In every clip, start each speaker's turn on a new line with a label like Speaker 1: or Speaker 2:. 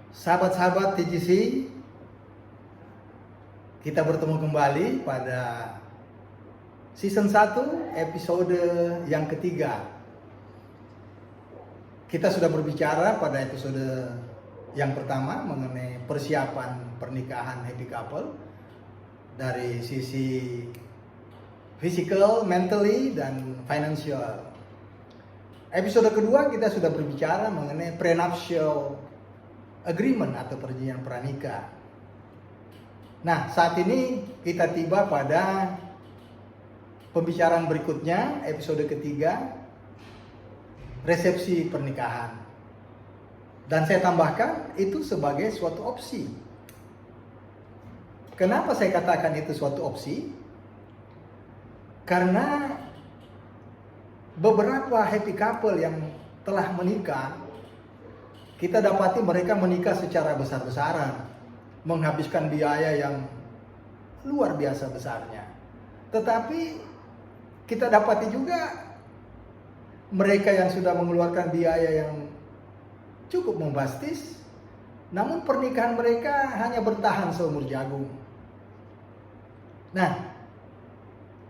Speaker 1: Sahabat-sahabat TGC, kita bertemu kembali pada season 1 episode yang ketiga. Kita sudah berbicara pada episode yang pertama mengenai persiapan pernikahan happy couple dari sisi physical, mentally, dan financial. Episode kedua kita sudah berbicara mengenai prenuptial agreement atau perjanjian pranikah. Nah, saat ini kita tiba pada pembicaraan berikutnya, episode ketiga, resepsi pernikahan. Dan saya tambahkan itu sebagai suatu opsi. Kenapa saya katakan itu suatu opsi? Karena beberapa happy couple yang telah menikah, kita dapati mereka menikah secara besar-besaran, menghabiskan biaya yang luar biasa besarnya. Tetapi kita dapati juga mereka yang sudah mengeluarkan biaya yang cukup membastis, namun pernikahan mereka hanya bertahan seumur jagung. Nah,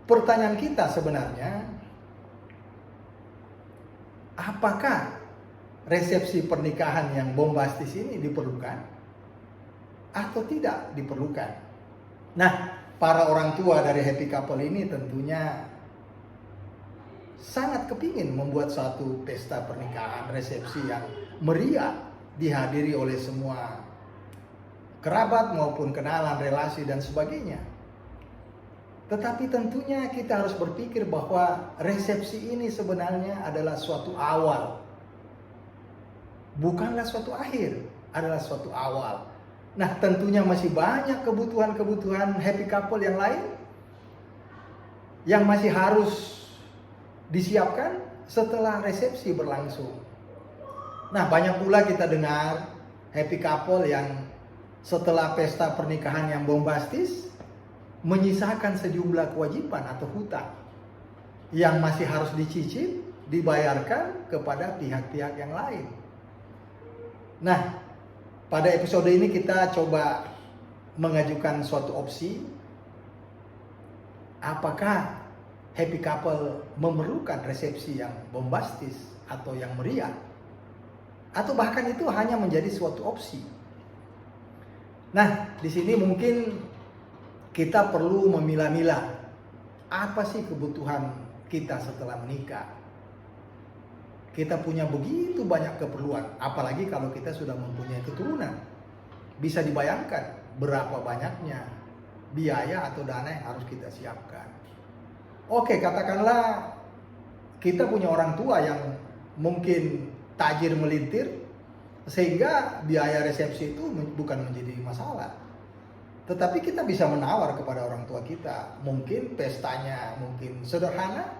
Speaker 1: pertanyaan kita sebenarnya, apakah resepsi pernikahan yang bombastis ini diperlukan atau tidak diperlukan? Nah, para orang tua dari happy couple ini tentunya sangat kepingin membuat suatu pesta pernikahan, resepsi yang meriah, dihadiri oleh semua kerabat maupun kenalan, relasi, dan sebagainya. Tetapi tentunya kita harus berpikir bahwa resepsi ini sebenarnya adalah suatu awal, bukanlah suatu akhir, adalah suatu awal. Nah, tentunya masih banyak kebutuhan-kebutuhan happy couple yang lain yang masih harus disiapkan setelah resepsi berlangsung. Nah, banyak pula kita dengar happy couple yang setelah pesta pernikahan yang bombastis menyisakan sejumlah kewajiban atau hutang yang masih harus dicicil, dibayarkan kepada pihak-pihak yang lain. Nah, pada episode ini kita coba mengajukan suatu opsi. Apakah happy couple memerlukan resepsi yang bombastis atau yang meriah? Atau bahkan itu hanya menjadi suatu opsi? Nah, di sini mungkin kita perlu memilah-milah apa sih kebutuhan kita setelah menikah. Kita punya begitu banyak keperluan, apalagi kalau kita sudah mempunyai keturunan. Bisa dibayangkan berapa banyaknya biaya atau dana yang harus kita siapkan. Oke, katakanlah kita punya orang tua yang mungkin tajir melintir, sehingga biaya resepsi itu bukan menjadi masalah. Tetapi kita bisa menawar kepada orang tua kita, mungkin pestanya mungkin sederhana,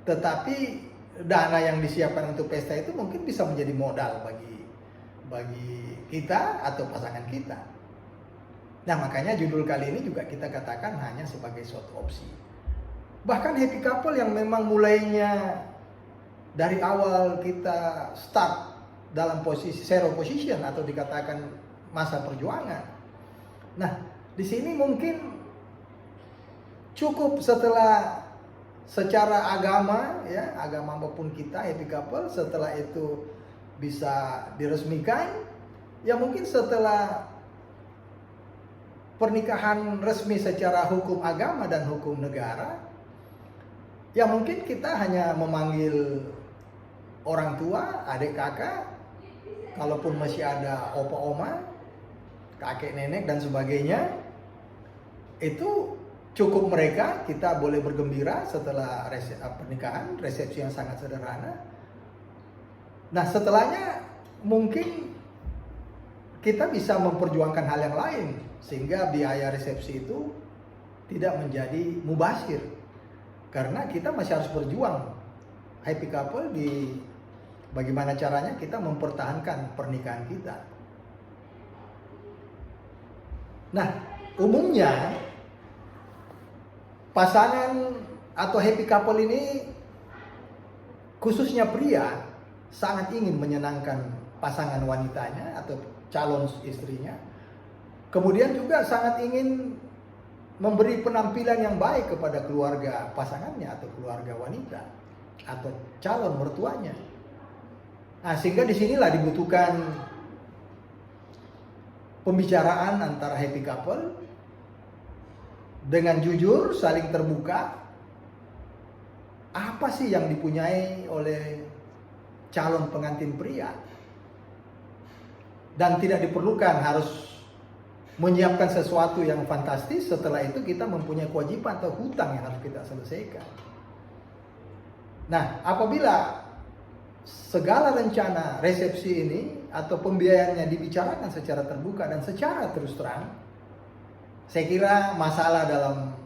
Speaker 1: tetapi dana yang disiapkan untuk pesta itu mungkin bisa menjadi modal bagi kita atau pasangan kita. Nah, makanya judul kali ini juga kita katakan hanya sebagai suatu opsi. Bahkan happy couple yang memang mulainya dari awal kita start dalam posisi zero position atau dikatakan masa perjuangan. Nah, di sini mungkin cukup setelah secara agama, ya, agama maupun kita happy couple, setelah itu bisa diresmikan, ya mungkin setelah pernikahan resmi secara hukum agama dan hukum negara, ya mungkin kita hanya memanggil orang tua, adik kakak, kalaupun masih ada opa oma, kakek nenek dan sebagainya, itu cukup mereka, kita boleh bergembira setelah pernikahan, resepsi yang sangat sederhana. Nah, setelahnya mungkin kita bisa memperjuangkan hal yang lain, sehingga biaya resepsi itu tidak menjadi mubazir. Karena kita masih harus berjuang, happy couple, di bagaimana caranya kita mempertahankan pernikahan kita. Nah, umumnya pasangan atau happy couple ini, khususnya pria, sangat ingin menyenangkan pasangan wanitanya atau calon istrinya. Kemudian juga sangat ingin memberi penampilan yang baik kepada keluarga pasangannya atau keluarga wanita atau calon mertuanya. Nah, sehingga disinilah dibutuhkan pembicaraan antara happy couple dengan jujur, saling terbuka. Apa sih yang dipunyai oleh calon pengantin pria? Dan tidak diperlukan harus menyiapkan sesuatu yang fantastis. Setelah itu kita mempunyai kewajiban atau hutang yang harus kita selesaikan. Nah, apabila segala rencana resepsi ini atau pembiayaannya dibicarakan secara terbuka dan secara terus terang, saya kira masalah dalam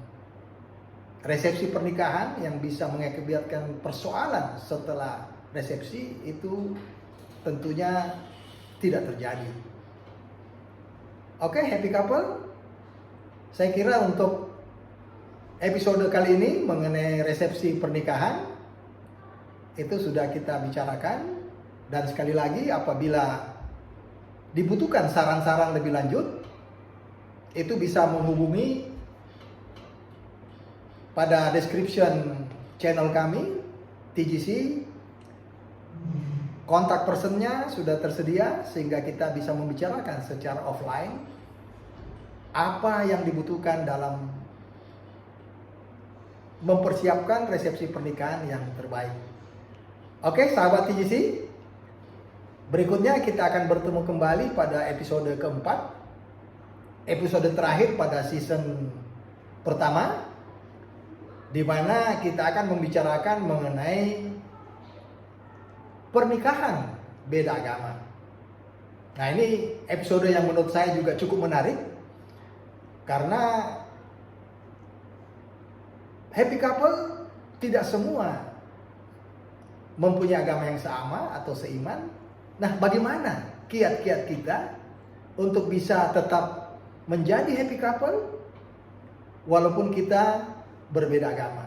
Speaker 1: resepsi pernikahan yang bisa mengakibatkan persoalan setelah resepsi itu tentunya tidak terjadi. Oke, happy couple, saya kira untuk episode kali ini mengenai resepsi pernikahan itu sudah kita bicarakan. Dan sekali lagi, apabila dibutuhkan saran-saran lebih lanjut, itu bisa menghubungi pada description channel kami, TGC. Kontak personnya sudah tersedia sehingga kita bisa membicarakan secara offline apa yang dibutuhkan dalam mempersiapkan resepsi pernikahan yang terbaik. Oke, sahabat TGC, berikutnya kita akan bertemu kembali pada episode keempat, episode terakhir pada season pertama, di mana kita akan membicarakan mengenai pernikahan beda agama. Nah, ini episode yang menurut saya juga cukup menarik karena happy couple tidak semua mempunyai agama yang sama atau seiman. Nah, bagaimana kiat-kiat kita untuk bisa tetap menjadi happy couple walaupun kita berbeda agama?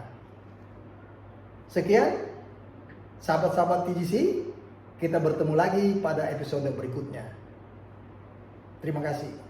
Speaker 1: Sekian sahabat-sahabat TGC, kita bertemu lagi pada episode berikutnya. Terima kasih.